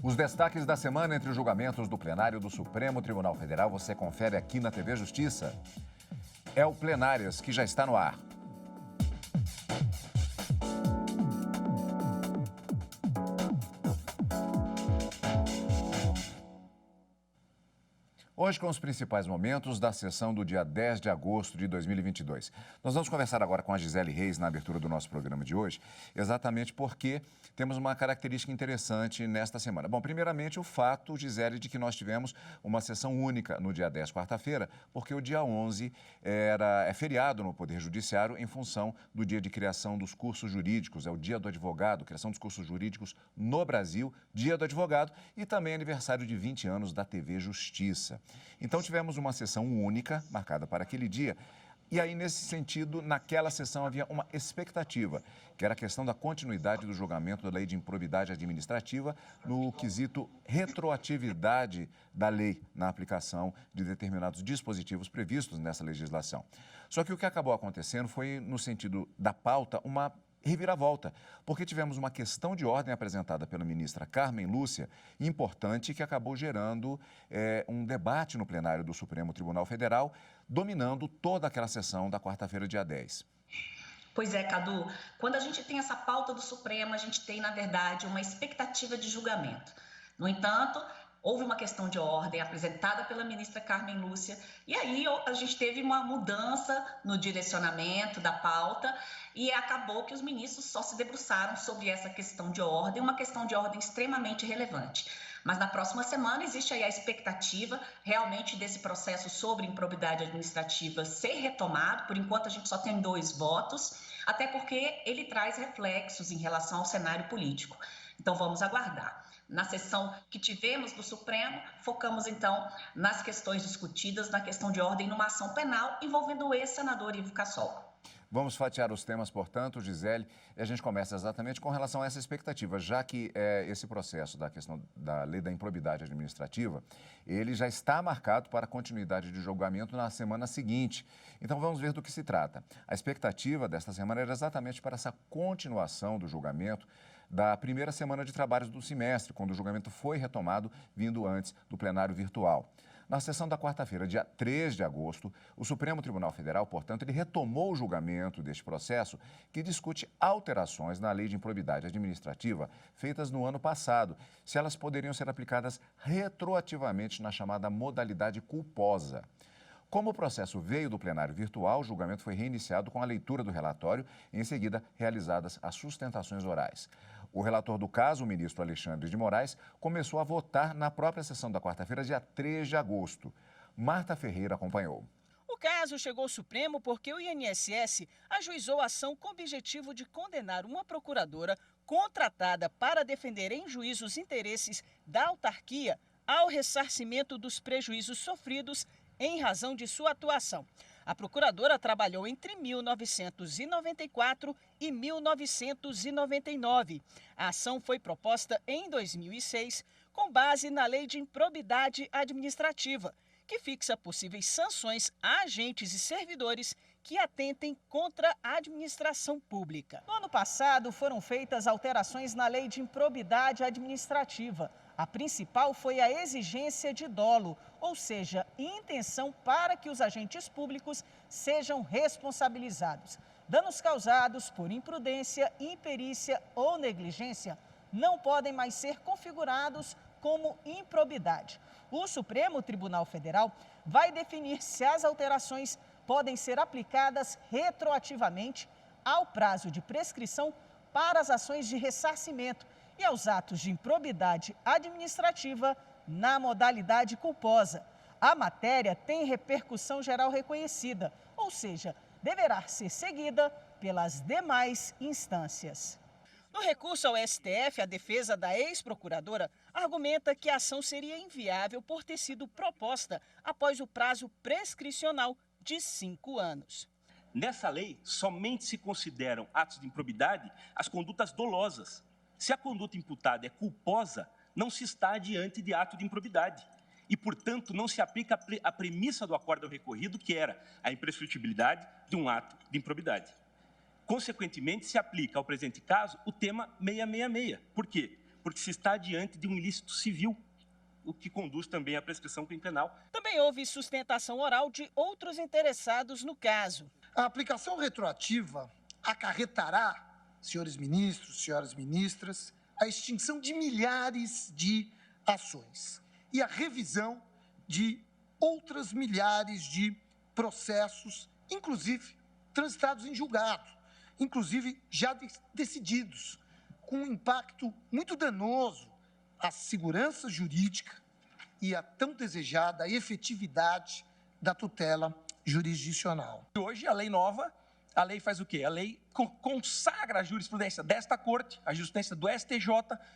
Os destaques da semana entre os julgamentos do plenário do Supremo Tribunal Federal você confere aqui na TV Justiça. É o Plenárias que já está no ar. Hoje com os principais momentos da sessão do dia 10 de agosto de 2022. Nós vamos conversar agora com a Gisele Reis na abertura do nosso programa de hoje, exatamente porque temos uma característica interessante nesta semana. Bom, primeiramente o fato, Gisele, de que nós tivemos uma sessão única no dia 10, quarta-feira, porque o dia 11 é feriado no Poder Judiciário em função do dia de criação dos cursos jurídicos, é o dia do advogado, criação dos cursos jurídicos no Brasil, dia do advogado e também aniversário de 20 anos da TV Justiça. Então, tivemos uma sessão única, marcada para aquele dia, e aí, nesse sentido, naquela sessão havia uma expectativa, que era a questão da continuidade do julgamento da Lei de Improbidade Administrativa no quesito retroatividade da lei na aplicação de determinados dispositivos previstos nessa legislação. Só que o que acabou acontecendo foi, no sentido da pauta, uma reviravolta, porque tivemos uma questão de ordem apresentada pela ministra Carmen Lúcia, importante, que acabou gerando um debate no plenário do Supremo Tribunal Federal, dominando toda aquela sessão da quarta-feira, dia 10. Pois é, Cadu, quando a gente tem essa pauta do Supremo, a gente tem, na verdade, uma expectativa de julgamento. No entanto, houve uma questão de ordem apresentada pela ministra Carmen Lúcia e aí a gente teve uma mudança no direcionamento da pauta e acabou que os ministros só se debruçaram sobre essa questão de ordem, uma questão de ordem extremamente relevante. Mas na próxima semana existe aí a expectativa realmente desse processo sobre improbidade administrativa ser retomado. Por enquanto a gente só tem 2 votos, até porque ele traz reflexos em relação ao cenário político. Então vamos aguardar. Na sessão que tivemos do Supremo, focamos então nas questões discutidas, na questão de ordem numa ação penal envolvendo o ex-senador Ivo Cassol. Vamos fatiar os temas, portanto, Gisele, e a gente começa exatamente com relação a essa expectativa, já que esse processo da questão da lei da improbidade administrativa, ele já está marcado para a continuidade de julgamento na semana seguinte. Então, vamos ver do que se trata. A expectativa desta semana era exatamente para essa continuação do julgamento da primeira semana de trabalhos do semestre, quando o julgamento foi retomado, vindo antes do plenário virtual. Na sessão da quarta-feira, dia 3 de agosto, o Supremo Tribunal Federal, portanto, ele retomou o julgamento deste processo que discute alterações na Lei de Improbidade Administrativa feitas no ano passado, se elas poderiam ser aplicadas retroativamente na chamada modalidade culposa. Como o processo veio do plenário virtual, o julgamento foi reiniciado com a leitura do relatório e, em seguida, realizadas as sustentações orais. O relator do caso, o ministro Alexandre de Moraes, começou a votar na própria sessão da quarta-feira, dia 3 de agosto. Marta Ferreira acompanhou. O caso chegou ao Supremo porque o INSS ajuizou a ação com o objetivo de condenar uma procuradora contratada para defender em juízo os interesses da autarquia ao ressarcimento dos prejuízos sofridos em razão de sua atuação. A procuradora trabalhou entre 1994 e 1999. A ação foi proposta em 2006 com base na Lei de Improbidade Administrativa, que fixa possíveis sanções a agentes e servidores que atentem contra a administração pública. No ano passado, foram feitas alterações na Lei de Improbidade Administrativa. A principal foi a exigência de dolo, ou seja, intenção para que os agentes públicos sejam responsabilizados. Danos causados por imprudência, imperícia ou negligência não podem mais ser configurados como improbidade. O Supremo Tribunal Federal vai definir se as alterações podem ser aplicadas retroativamente ao prazo de prescrição para as ações de ressarcimento e aos atos de improbidade administrativa na modalidade culposa. A matéria tem repercussão geral reconhecida, ou seja, deverá ser seguida pelas demais instâncias. No recurso ao STF, a defesa da ex-procuradora argumenta que a ação seria inviável por ter sido proposta após o prazo prescricional de 5 anos. Nessa lei, somente se consideram atos de improbidade as condutas dolosas. Se a conduta imputada é culposa, não se está diante de ato de improbidade. E, portanto, não se aplica a premissa do acórdão recorrido, que era a imprescritibilidade de um ato de improbidade. Consequentemente, se aplica ao presente caso o tema 666. Por quê? porque se está diante de um ilícito civil, o que conduz também à prescrição penal. Também houve sustentação oral de outros interessados no caso. A aplicação retroativa acarretará, senhores ministros, senhoras ministras, a extinção de milhares de ações e a revisão de outras milhares de processos, inclusive transitados em julgado, inclusive já decididos, com um impacto muito danoso à segurança jurídica e à tão desejada efetividade da tutela jurisdicional. Hoje, a lei nova, a lei faz o quê? A lei consagra a jurisprudência desta Corte, a jurisprudência do STJ,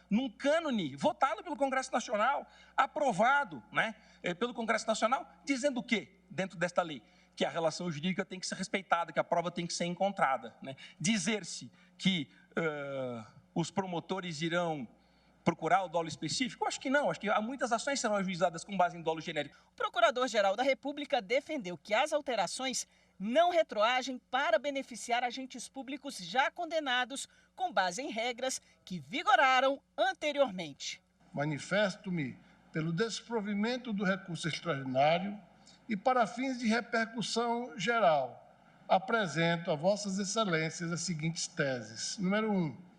num cânone votado pelo Congresso Nacional, aprovado, né, pelo Congresso Nacional, dizendo o quê dentro desta lei? Que a relação jurídica tem que ser respeitada, que a prova tem que ser encontrada, né? Dizer-se que os promotores irão procurar o dolo específico? Eu acho que não, acho que muitas ações serão ajuizadas com base em dolo genérico. O Procurador-Geral da República defendeu que as alterações não retroagem para beneficiar agentes públicos já condenados com base em regras que vigoraram anteriormente. Manifesto-me pelo desprovimento do recurso extraordinário e, para fins de repercussão geral, apresento a Vossas Excelências as seguintes teses. Número 1.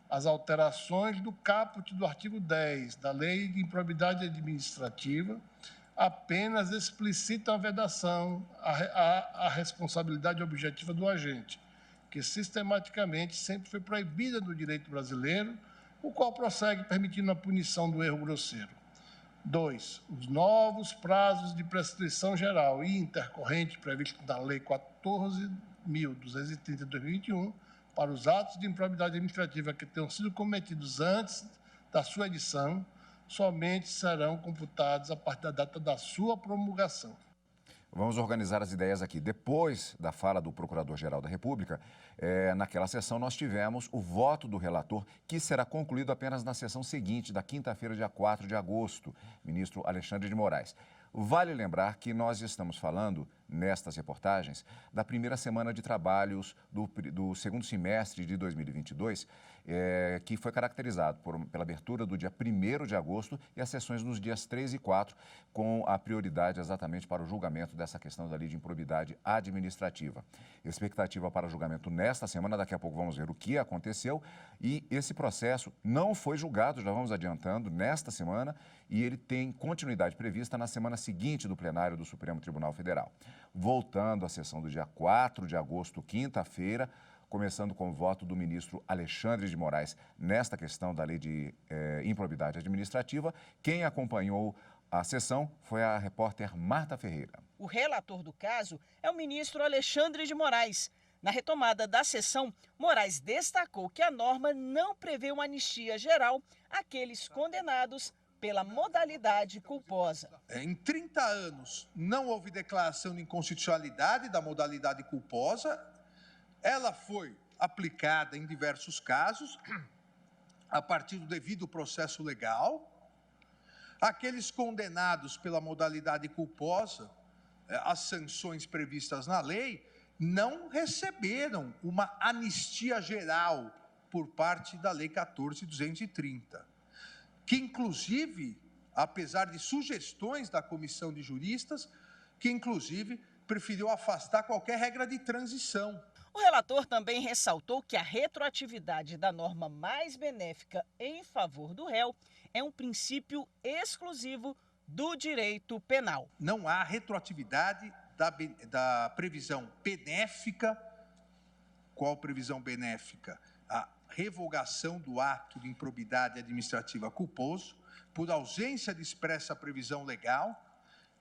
As alterações do caput do artigo 10 da Lei de Improbidade Administrativa apenas explicitam a vedação à responsabilidade objetiva do agente, que sistematicamente sempre foi proibida no direito brasileiro, o qual prossegue permitindo a punição do erro grosseiro. 2. Os novos prazos de prescrição geral e intercorrente previstos na Lei 14.230 de 2021 para os atos de improbidade administrativa que tenham sido cometidos antes da sua edição, somente serão computados a partir da data da sua promulgação. Vamos organizar as ideias aqui. Depois da fala do Procurador-Geral da República, naquela sessão nós tivemos o voto do relator, que será concluído apenas na sessão seguinte, da quinta-feira, dia 4 de agosto, ministro Alexandre de Moraes. Vale lembrar que nós estamos falando, nestas reportagens, da primeira semana de trabalhos do segundo semestre de 2022, que foi caracterizado pela abertura do dia 1º de agosto e as sessões nos dias 3 e 4, com a prioridade exatamente para o julgamento dessa questão da lei de improbidade administrativa. Expectativa para julgamento nesta semana, daqui a pouco vamos ver o que aconteceu, e esse processo não foi julgado, já vamos adiantando, nesta semana, e ele tem continuidade prevista na semana seguinte do plenário do Supremo Tribunal Federal. Voltando à sessão do dia 4 de agosto, quinta-feira, começando com o voto do ministro Alexandre de Moraes nesta questão da lei de improbidade administrativa. Quem acompanhou a sessão foi a repórter Marta Ferreira. O relator do caso é o ministro Alexandre de Moraes. Na retomada da sessão, Moraes destacou que a norma não prevê uma anistia geral àqueles condenados pela modalidade culposa. Em 30 anos, não houve declaração de inconstitucionalidade da modalidade culposa. Ela foi aplicada em diversos casos, a partir do devido processo legal. Aqueles condenados pela modalidade culposa, as sanções previstas na lei, não receberam uma anistia geral por parte da Lei 14.230. Que, inclusive, apesar de sugestões da Comissão de Juristas, que, inclusive, preferiu afastar qualquer regra de transição. O relator também ressaltou que a retroatividade da norma mais benéfica em favor do réu é um princípio exclusivo do direito penal. Não há retroatividade da previsão benéfica. Qual previsão benéfica? A revogação do ato de improbidade administrativa culposo por ausência de expressa previsão legal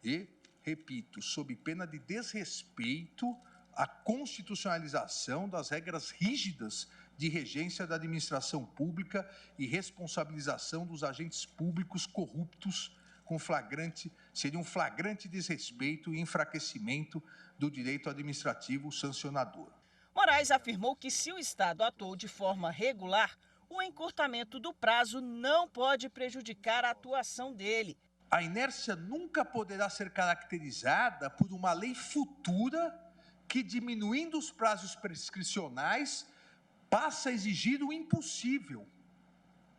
e, repito, sob pena de desrespeito à constitucionalização das regras rígidas de regência da administração pública e responsabilização dos agentes públicos corruptos seria um flagrante desrespeito e enfraquecimento do direito administrativo sancionador. Moraes afirmou que se o Estado atuou de forma regular, o encurtamento do prazo não pode prejudicar a atuação dele. A inércia nunca poderá ser caracterizada por uma lei futura que, diminuindo os prazos prescricionais, passa a exigir o impossível.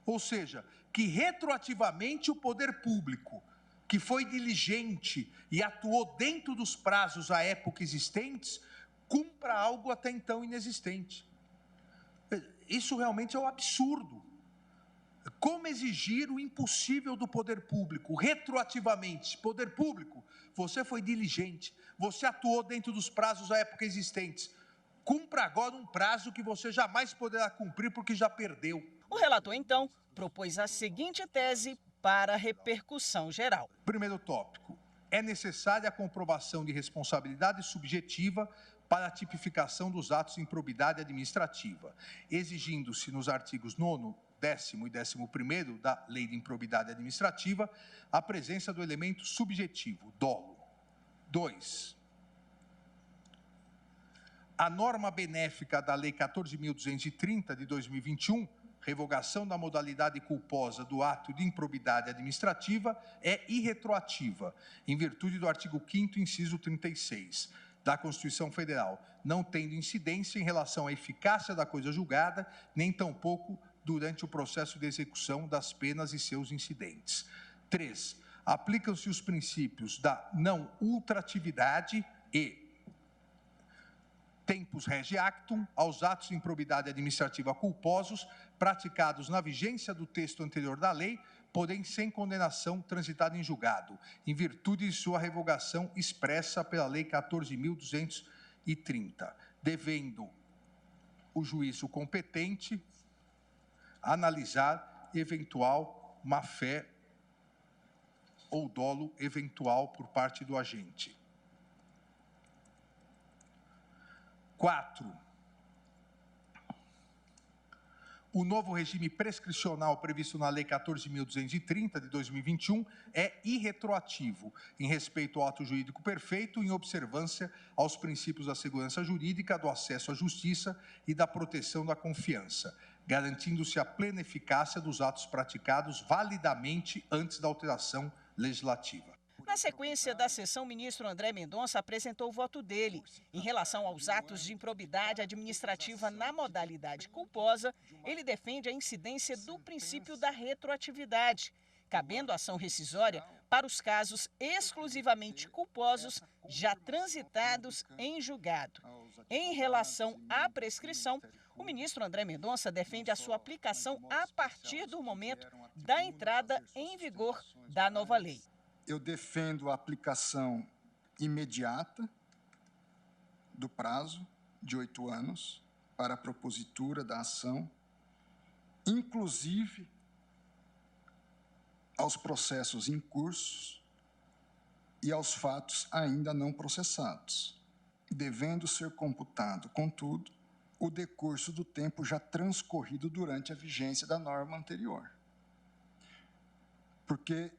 Ou seja, que retroativamente o poder público, que foi diligente e atuou dentro dos prazos à época existentes, cumpra algo até então inexistente. Isso realmente é um absurdo. Como exigir o impossível do poder público, retroativamente? Poder público, você foi diligente, você atuou dentro dos prazos à época existentes. Cumpra agora um prazo que você jamais poderá cumprir porque já perdeu. O relator, então, propôs a seguinte tese para repercussão geral. Primeiro tópico, é necessária a comprovação de responsabilidade subjetiva para a tipificação dos atos de improbidade administrativa, exigindo-se nos artigos 9º, 10º e 11º da Lei de Improbidade Administrativa a presença do elemento subjetivo, dolo. 2. A norma benéfica da Lei 14.230 de 2021, revogação da modalidade culposa do ato de improbidade administrativa, é irretroativa, em virtude do artigo 5º, inciso 36, da Constituição Federal, não tendo incidência em relação à eficácia da coisa julgada, nem tampouco durante o processo de execução das penas e seus incidentes. 3. Aplicam-se os princípios da não ultratividade e tempus regi actum aos atos de improbidade administrativa culposos praticados na vigência do texto anterior da lei, porém sem condenação transitada em julgado, em virtude de sua revogação expressa pela Lei 14.230, devendo o juízo competente analisar eventual má-fé ou dolo eventual por parte do agente. 4. O novo regime prescricional previsto na Lei 14.230 de 2021 é irretroativo, em respeito ao ato jurídico perfeito, em observância aos princípios da segurança jurídica, do acesso à justiça e da proteção da confiança, garantindo-se a plena eficácia dos atos praticados validamente antes da alteração legislativa. Na sequência da sessão, o ministro André Mendonça apresentou o voto dele. Em relação aos atos de improbidade administrativa na modalidade culposa, ele defende a incidência do princípio da retroatividade, cabendo ação rescisória para os casos exclusivamente culposos já transitados em julgado. Em relação à prescrição, o ministro André Mendonça defende a sua aplicação a partir do momento da entrada em vigor da nova lei. Eu defendo a aplicação imediata do prazo de 8 anos para a propositura da ação, inclusive aos processos em curso e aos fatos ainda não processados, devendo ser computado, contudo, o decurso do tempo já transcorrido durante a vigência da norma anterior. Porque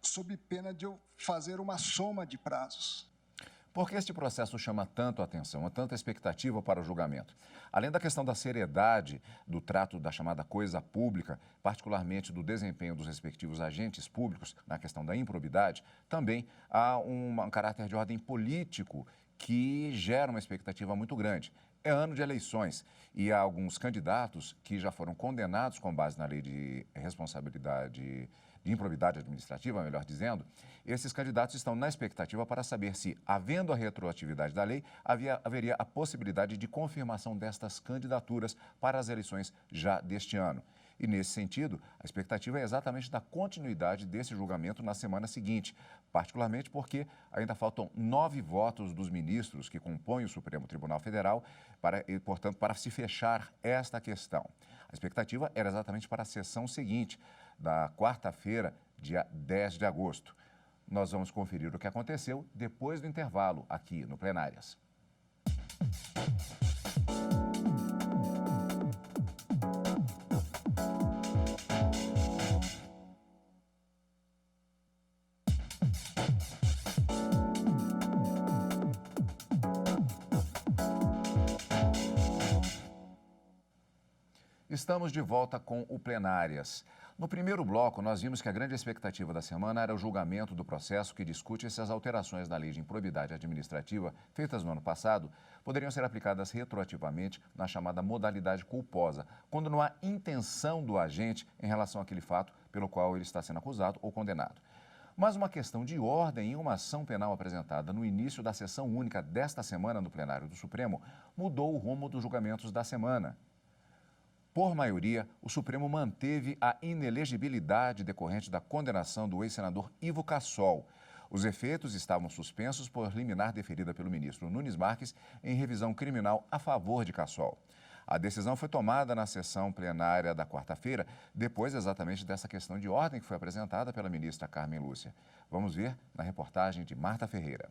sob pena de eu fazer uma soma de prazos. Por que este processo chama tanto a atenção, tanta expectativa para o julgamento? Além da questão da seriedade do trato da chamada coisa pública, particularmente do desempenho dos respectivos agentes públicos na questão da improbidade, também há um caráter de ordem político que gera uma expectativa muito grande. É ano de eleições e há alguns candidatos que já foram condenados com base na lei de responsabilidade de improbidade administrativa, melhor dizendo, esses candidatos estão na expectativa para saber se, havendo a retroatividade da lei, haveria a possibilidade de confirmação destas candidaturas para as eleições já deste ano. E, nesse sentido, a expectativa é exatamente da continuidade desse julgamento na semana seguinte, particularmente porque ainda faltam 9 votos dos ministros que compõem o Supremo Tribunal Federal, portanto, para se fechar esta questão. A expectativa era exatamente para a sessão seguinte, da quarta-feira, dia 10 de agosto. Nós vamos conferir o que aconteceu depois do intervalo aqui no Plenárias. Estamos de volta com o Plenárias. No primeiro bloco, nós vimos que a grande expectativa da semana era o julgamento do processo que discute se as alterações na lei de improbidade administrativa feitas no ano passado poderiam ser aplicadas retroativamente na chamada modalidade culposa, quando não há intenção do agente em relação àquele fato pelo qual ele está sendo acusado ou condenado. Mas uma questão de ordem em uma ação penal apresentada no início da sessão única desta semana no plenário do Supremo mudou o rumo dos julgamentos da semana. Por maioria, o Supremo manteve a inelegibilidade decorrente da condenação do ex-senador Ivo Cassol. Os efeitos estavam suspensos por liminar deferida pelo ministro Nunes Marques em revisão criminal a favor de Cassol. A decisão foi tomada na sessão plenária da quarta-feira, depois exatamente dessa questão de ordem que foi apresentada pela ministra Carmen Lúcia. Vamos ver na reportagem de Marta Ferreira.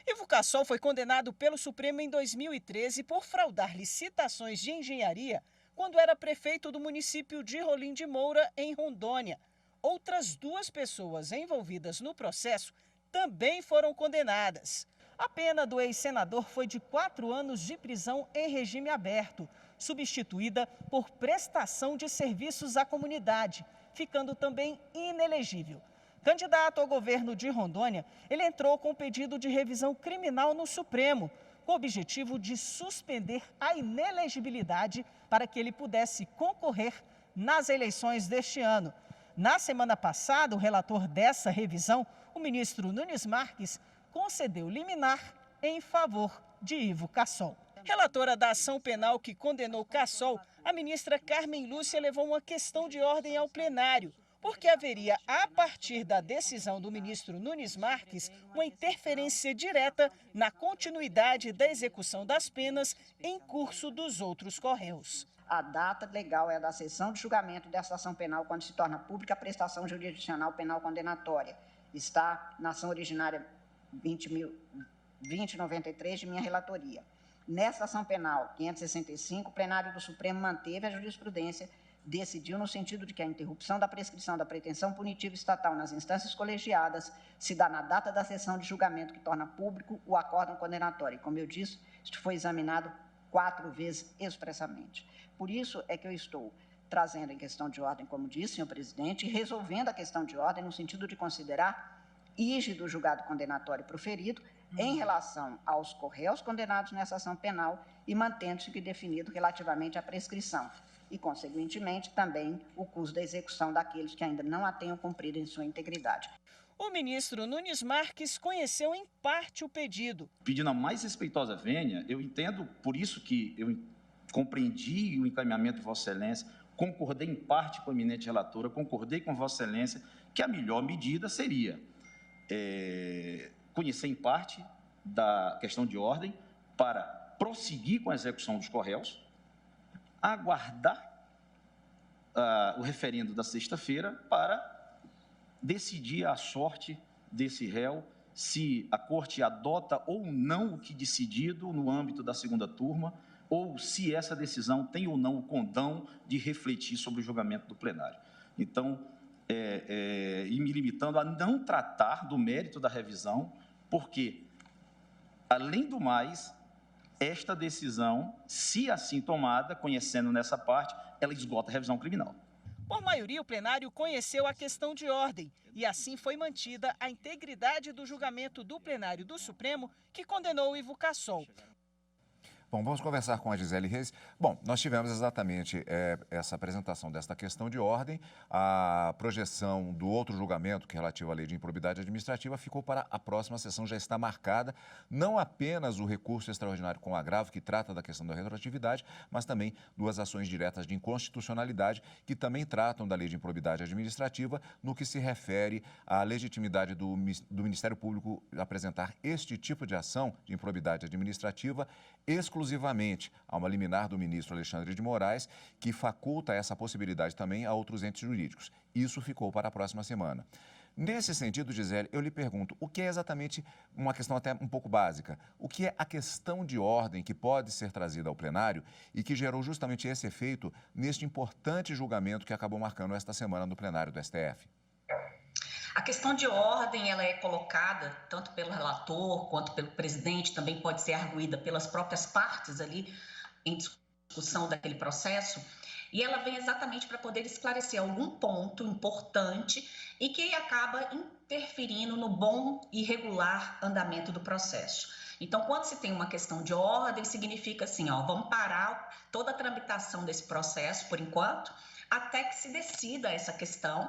Ivo Cassol foi condenado pelo Supremo em 2013 por fraudar licitações de engenharia quando era prefeito do município de Rolim de Moura, em Rondônia. Outras 2 pessoas envolvidas no processo também foram condenadas. A pena do ex-senador foi de 4 anos de prisão em regime aberto, substituída por prestação de serviços à comunidade, ficando também inelegível. Candidato ao governo de Rondônia, ele entrou com pedido de revisão criminal no Supremo, com o objetivo de suspender a inelegibilidade para que ele pudesse concorrer nas eleições deste ano. Na semana passada, o relator dessa revisão, o ministro Nunes Marques, concedeu liminar em favor de Ivo Cassol. Relatora da ação penal que condenou Cassol, a ministra Carmen Lúcia levou uma questão de ordem ao plenário, porque haveria, a partir da decisão do ministro Nunes Marques, uma interferência direta na continuidade da execução das penas em curso dos outros réus. A data legal é a da sessão de julgamento desta ação penal quando se torna pública a prestação jurisdicional penal condenatória. Está na ação originária 2093 de minha relatoria. Nesta ação penal 565, o plenário do Supremo manteve a jurisprudência, decidiu no sentido de que a interrupção da prescrição da pretensão punitiva estatal nas instâncias colegiadas se dá na data da sessão de julgamento que torna público o acórdão condenatório. Como eu disse, isto foi examinado 4 vezes expressamente. Por isso é que eu estou trazendo em questão de ordem, como disse, senhor presidente, e resolvendo a questão de ordem no sentido de considerar ígido o julgado condenatório proferido em relação aos réus condenados nessa ação penal e mantendo-se o que definido relativamente à prescrição e, consequentemente, também o curso da execução daqueles que ainda não a tenham cumprido em sua integridade. O ministro Nunes Marques conheceu em parte o pedido. Pedindo a mais respeitosa vênia, eu entendo, por isso que eu compreendi o encaminhamento de Vossa Excelência, concordei em parte com a eminente relatora, concordei com Vossa Excelência que a melhor medida seria conhecer em parte da questão de ordem para prosseguir com a execução dos réus, aguardar o referendo da sexta-feira para decidir a sorte desse réu, se a Corte adota ou não o que decidido no âmbito da segunda turma, ou se essa decisão tem ou não o condão de refletir sobre o julgamento do plenário. Então, e me limitando a não tratar do mérito da revisão, porque, além do mais, esta decisão, se assim tomada, conhecendo nessa parte, ela esgota a revisão criminal. Por maioria, o plenário conheceu a questão de ordem e assim foi mantida a integridade do julgamento do plenário do Supremo que condenou Ivo Cassol. Bom, vamos conversar com a Gisele Reis. Bom, nós tivemos exatamente essa apresentação desta questão de ordem. A projeção do outro julgamento, que é relativo à lei de improbidade administrativa, ficou para a próxima sessão, já está marcada. Não apenas o recurso extraordinário com agravo, que trata da questão da retroatividade, mas também 2 ações diretas de inconstitucionalidade, que também tratam da lei de improbidade administrativa, no que se refere à legitimidade do Ministério Público apresentar este tipo de ação de improbidade administrativa exclusivamente a uma liminar do ministro Alexandre de Moraes, que faculta essa possibilidade também a outros entes jurídicos. Isso ficou para a próxima semana. Nesse sentido, Gisele, eu lhe pergunto, o que é exatamente uma questão até um pouco básica? O que é a questão de ordem que pode ser trazida ao plenário e que gerou justamente esse efeito neste importante julgamento que acabou marcando esta semana no plenário do STF? A questão de ordem, ela é colocada tanto pelo relator quanto pelo presidente, também pode ser arguída pelas próprias partes ali em discussão discussão daquele processo, e ela vem exatamente para poder esclarecer algum ponto importante e que acaba interferindo no bom e regular andamento do processo. Então, quando se tem uma questão de ordem, significa assim, vamos parar toda a tramitação desse processo, por enquanto, até que se decida essa questão.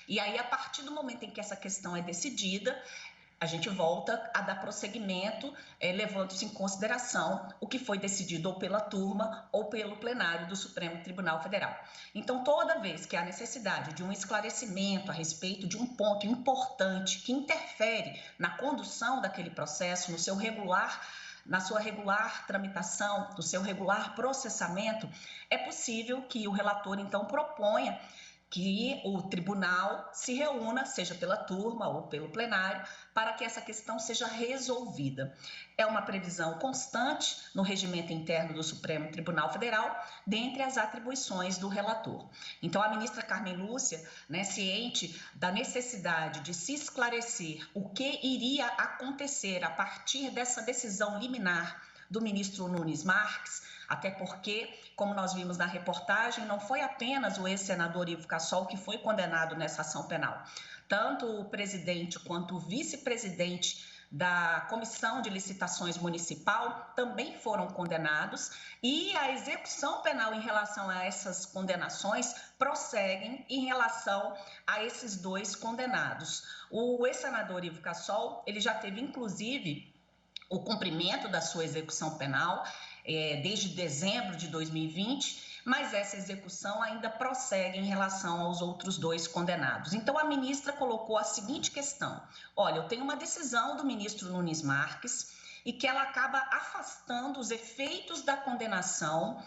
E aí, a partir do momento em que essa questão é decidida, a gente volta a dar prosseguimento, levando-se em consideração o que foi decidido ou pela turma ou pelo plenário do Supremo Tribunal Federal. Então, toda vez que há necessidade de um esclarecimento a respeito de um ponto importante que interfere na condução daquele processo, na sua regular tramitação, no seu regular processamento, é possível que o relator, então, proponha que o tribunal se reúna, seja pela turma ou pelo plenário, para que essa questão seja resolvida. É uma previsão constante no regimento interno do Supremo Tribunal Federal, dentre as atribuições do relator. Então, a ministra Carmen Lúcia, ciente da necessidade de se esclarecer o que iria acontecer a partir dessa decisão liminar do ministro Nunes Marques, até porque, como nós vimos na reportagem, não foi apenas o ex-senador Ivo Cassol que foi condenado nessa ação penal. Tanto o presidente quanto o vice-presidente da Comissão de Licitações Municipal também foram condenados e a execução penal em relação a essas condenações prosseguem em relação a esses dois condenados. O ex-senador Ivo Cassol, ele já teve, inclusive, o cumprimento da sua execução penal desde dezembro de 2020, mas essa execução ainda prossegue em relação aos outros dois condenados. Então, a ministra colocou a seguinte questão: olha, eu tenho uma decisão do ministro Nunes Marques e que ela acaba afastando os efeitos da condenação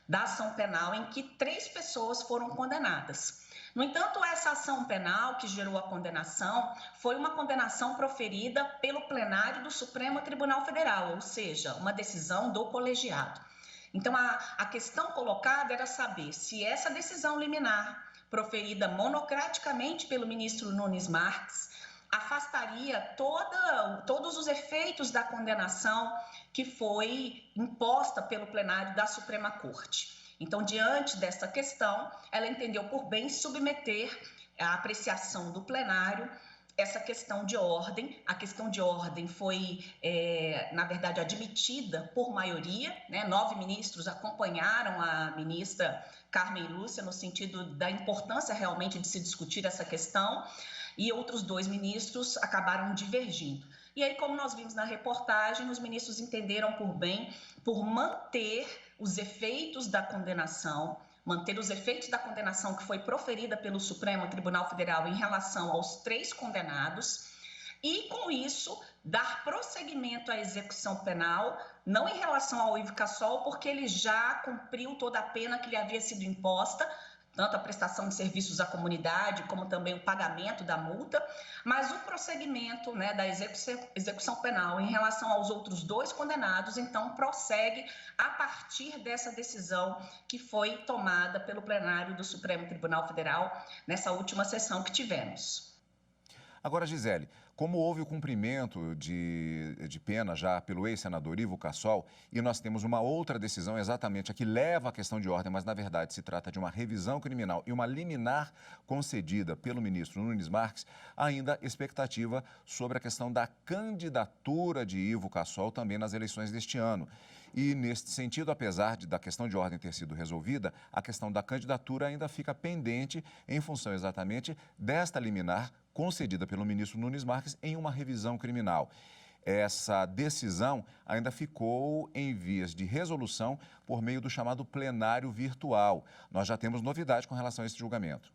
da ação penal em que 3 pessoas foram condenadas. No entanto, essa ação penal que gerou a condenação foi uma condenação proferida pelo plenário do Supremo Tribunal Federal, ou seja, uma decisão do colegiado. Então, a questão colocada era saber se essa decisão liminar, proferida monocraticamente pelo ministro Nunes Marques, afastaria todos os efeitos da condenação que foi imposta pelo plenário da Suprema Corte. Então, diante dessa questão, ela entendeu por bem submeter à apreciação do plenário essa questão de ordem. A questão de ordem foi, na verdade, admitida por maioria, 9 ministros acompanharam a ministra Carmen Lúcia no sentido da importância realmente de se discutir essa questão, e outros 2 ministros acabaram divergindo. E aí, como nós vimos na reportagem, os ministros entenderam por bem por manter os efeitos da condenação, que foi proferida pelo Supremo Tribunal Federal em relação aos 3 condenados e, com isso, dar prosseguimento à execução penal, não em relação ao Ivo Cassol, porque ele já cumpriu toda a pena que lhe havia sido imposta, tanto a prestação de serviços à comunidade, como também o pagamento da multa, mas o prosseguimento da execução penal em relação aos outros 2 condenados, então, prossegue a partir dessa decisão que foi tomada pelo plenário do Supremo Tribunal Federal nessa última sessão que tivemos. Agora, Gisele, como houve o cumprimento de pena já pelo ex-senador Ivo Cassol, e nós temos uma outra decisão exatamente a que leva à questão de ordem, mas na verdade se trata de uma revisão criminal e uma liminar concedida pelo ministro Nunes Marques, ainda expectativa sobre a questão da candidatura de Ivo Cassol também nas eleições deste ano. E, neste sentido, apesar da questão de ordem ter sido resolvida, a questão da candidatura ainda fica pendente em função exatamente desta liminar concedida pelo ministro Nunes Marques em uma revisão criminal. Essa decisão ainda ficou em vias de resolução por meio do chamado plenário virtual. Nós já temos novidade com relação a esse julgamento.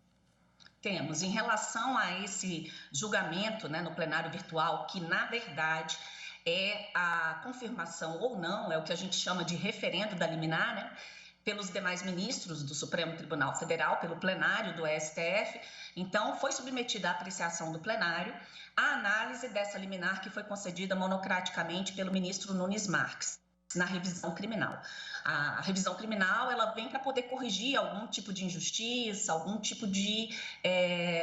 Temos. Em relação a esse julgamento no plenário virtual, que, na verdade, é a confirmação ou não, é o que a gente chama de referendo da liminar, pelos demais ministros do Supremo Tribunal Federal, pelo plenário do STF. Então, foi submetida à apreciação do plenário a análise dessa liminar que foi concedida monocraticamente pelo ministro Nunes Marques na revisão criminal. A revisão criminal, ela vem para poder corrigir algum tipo de injustiça, algum tipo de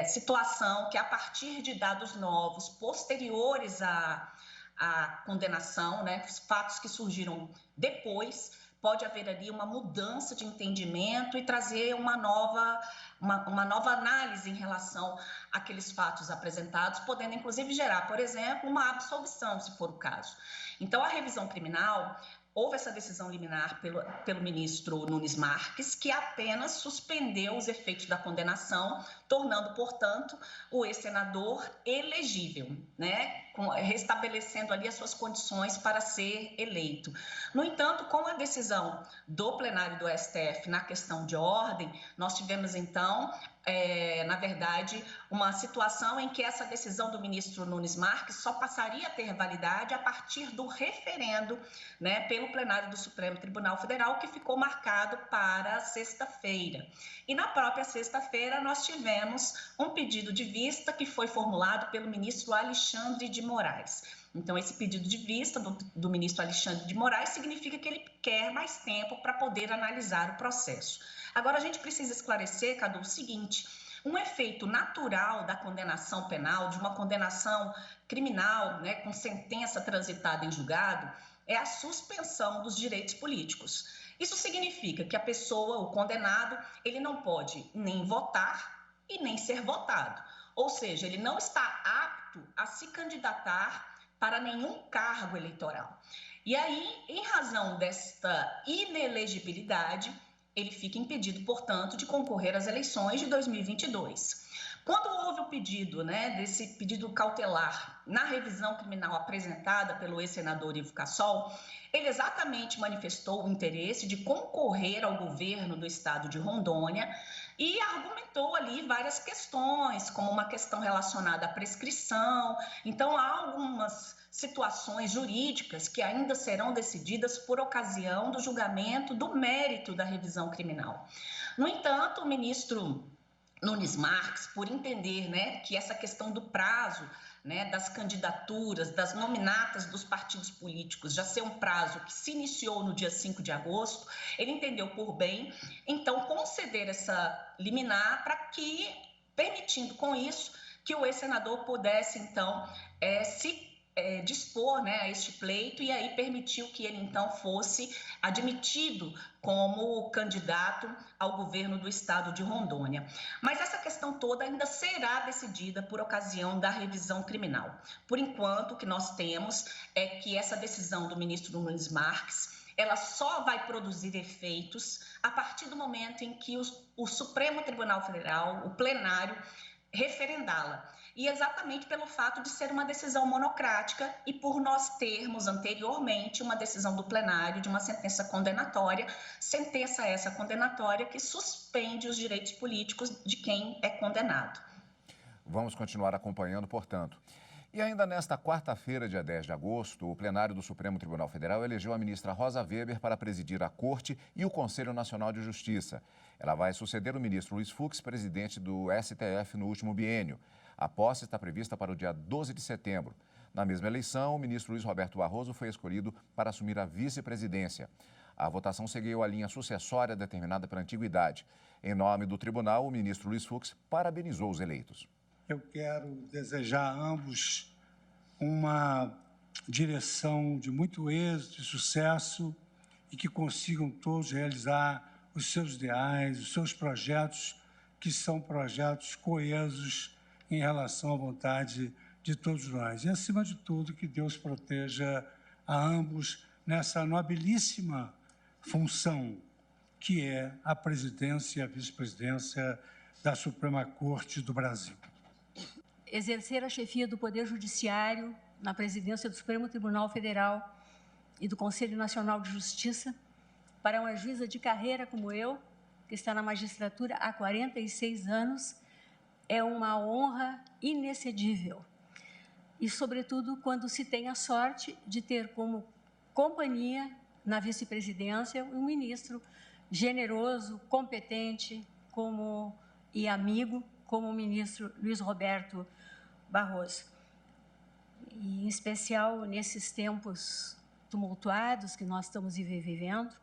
situação que, a partir de dados novos, posteriores à condenação, fatos que surgiram depois, pode haver ali uma mudança de entendimento e trazer uma nova análise em relação àqueles fatos apresentados, podendo inclusive gerar, por exemplo, uma absolvição, se for o caso. Então, a revisão criminal, houve essa decisão liminar pelo ministro Nunes Marques, que apenas suspendeu os efeitos da condenação, tornando, portanto, o ex-senador elegível, né? Restabelecendo ali as suas condições para ser eleito. No entanto, com a decisão do plenário do STF na questão de ordem, nós tivemos, então, na verdade, uma situação em que essa decisão do ministro Nunes Marques só passaria a ter validade a partir do referendo, né, pelo plenário do Supremo Tribunal Federal, que ficou marcado para sexta-feira. E na própria sexta-feira nós tivemos um pedido de vista que foi formulado pelo ministro Alexandre de Moraes. Então, esse pedido de vista do ministro Alexandre de Moraes significa que ele quer mais tempo para poder analisar o processo. Agora, a gente precisa esclarecer, Cadu, o seguinte: um efeito natural da condenação penal, de uma condenação criminal, né, com sentença transitada em julgado, é a suspensão dos direitos políticos. Isso significa que a pessoa, o condenado, ele não pode nem votar e nem ser votado. Ou seja, ele não está apto a se candidatar para nenhum cargo eleitoral. E aí, em razão desta inelegibilidade, ele fica impedido, portanto, de concorrer às eleições de 2022. Quando houve o pedido, né, desse pedido cautelar na revisão criminal apresentada pelo ex-senador Ivo Cassol, ele exatamente manifestou o interesse de concorrer ao governo do estado de Rondônia e argumentou ali várias questões, como uma questão relacionada à prescrição. Então, há algumas situações jurídicas que ainda serão decididas por ocasião do julgamento do mérito da revisão criminal. No entanto, o ministro Nunes Marques, por entender, né, que essa questão do prazo, né, das candidaturas, das nominatas dos partidos políticos já ser um prazo que se iniciou no dia 5 de agosto, ele entendeu por bem, então, conceder essa liminar para que, permitindo com isso, que o ex-senador pudesse, então, dispor, né, a este pleito, e aí permitiu que ele, então, fosse admitido como candidato ao governo do estado de Rondônia. Mas essa questão toda ainda será decidida por ocasião da revisão criminal. Por enquanto, o que nós temos é que essa decisão do ministro Nunes Marques, ela só vai produzir efeitos a partir do momento em que o Supremo Tribunal Federal, o plenário, referendá-la. E exatamente pelo fato de ser uma decisão monocrática e por nós termos anteriormente uma decisão do plenário de uma sentença condenatória, sentença essa condenatória que suspende os direitos políticos de quem é condenado. Vamos continuar acompanhando, portanto. E ainda nesta quarta-feira, dia 10 de agosto, o plenário do Supremo Tribunal Federal elegeu a ministra Rosa Weber para presidir a Corte e o Conselho Nacional de Justiça. Ela vai suceder o ministro Luiz Fux, presidente do STF no último biênio. A posse está prevista para o dia 12 de setembro. Na mesma eleição, o ministro Luiz Roberto Barroso foi escolhido para assumir a vice-presidência. A votação seguiu a linha sucessória determinada pela antiguidade. Em nome do tribunal, o ministro Luiz Fux parabenizou os eleitos. Eu quero desejar a ambos uma direção de muito êxito e sucesso e que consigam todos realizar os seus ideais, os seus projetos, que são projetos coesos em relação à vontade de todos nós. E, acima de tudo, que Deus proteja a ambos nessa nobilíssima função que é a presidência e a vice-presidência da Suprema Corte do Brasil. Exercer a chefia do Poder Judiciário na presidência do Supremo Tribunal Federal e do Conselho Nacional de Justiça para uma juíza de carreira como eu, que está na magistratura há 46 anos, é uma honra inexcedível. E, sobretudo, quando se tem a sorte de ter como companhia na vice-presidência um ministro generoso, competente e amigo, como o ministro Luiz Roberto Barroso. E, em especial, nesses tempos tumultuados que nós estamos vivendo,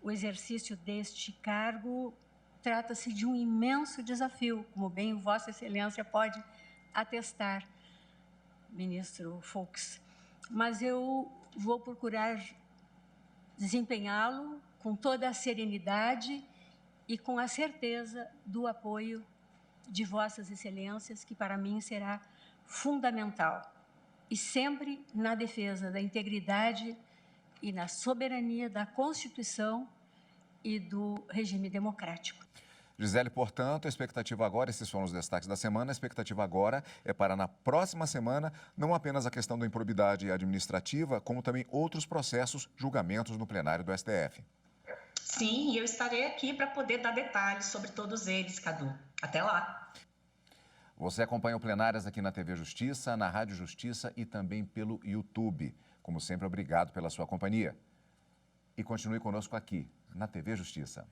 o exercício deste cargo trata-se de um imenso desafio, como bem Vossa Excelência pode atestar, ministro Fux. Mas eu vou procurar desempenhá-lo com toda a serenidade e com a certeza do apoio de Vossas Excelências, que para mim será fundamental, e sempre na defesa da integridade e na soberania da Constituição e do regime democrático. Gisele, portanto, a expectativa agora, esses foram os destaques da semana, a expectativa agora é para na próxima semana, não apenas a questão da improbidade administrativa, como também outros processos, julgamentos no plenário do STF. Sim, eu estarei aqui para poder dar detalhes sobre todos eles, Cadu. Até lá. Você acompanha o Plenárias aqui na TV Justiça, na Rádio Justiça e também pelo YouTube. Como sempre, obrigado pela sua companhia. E continue conosco aqui, na TV Justiça.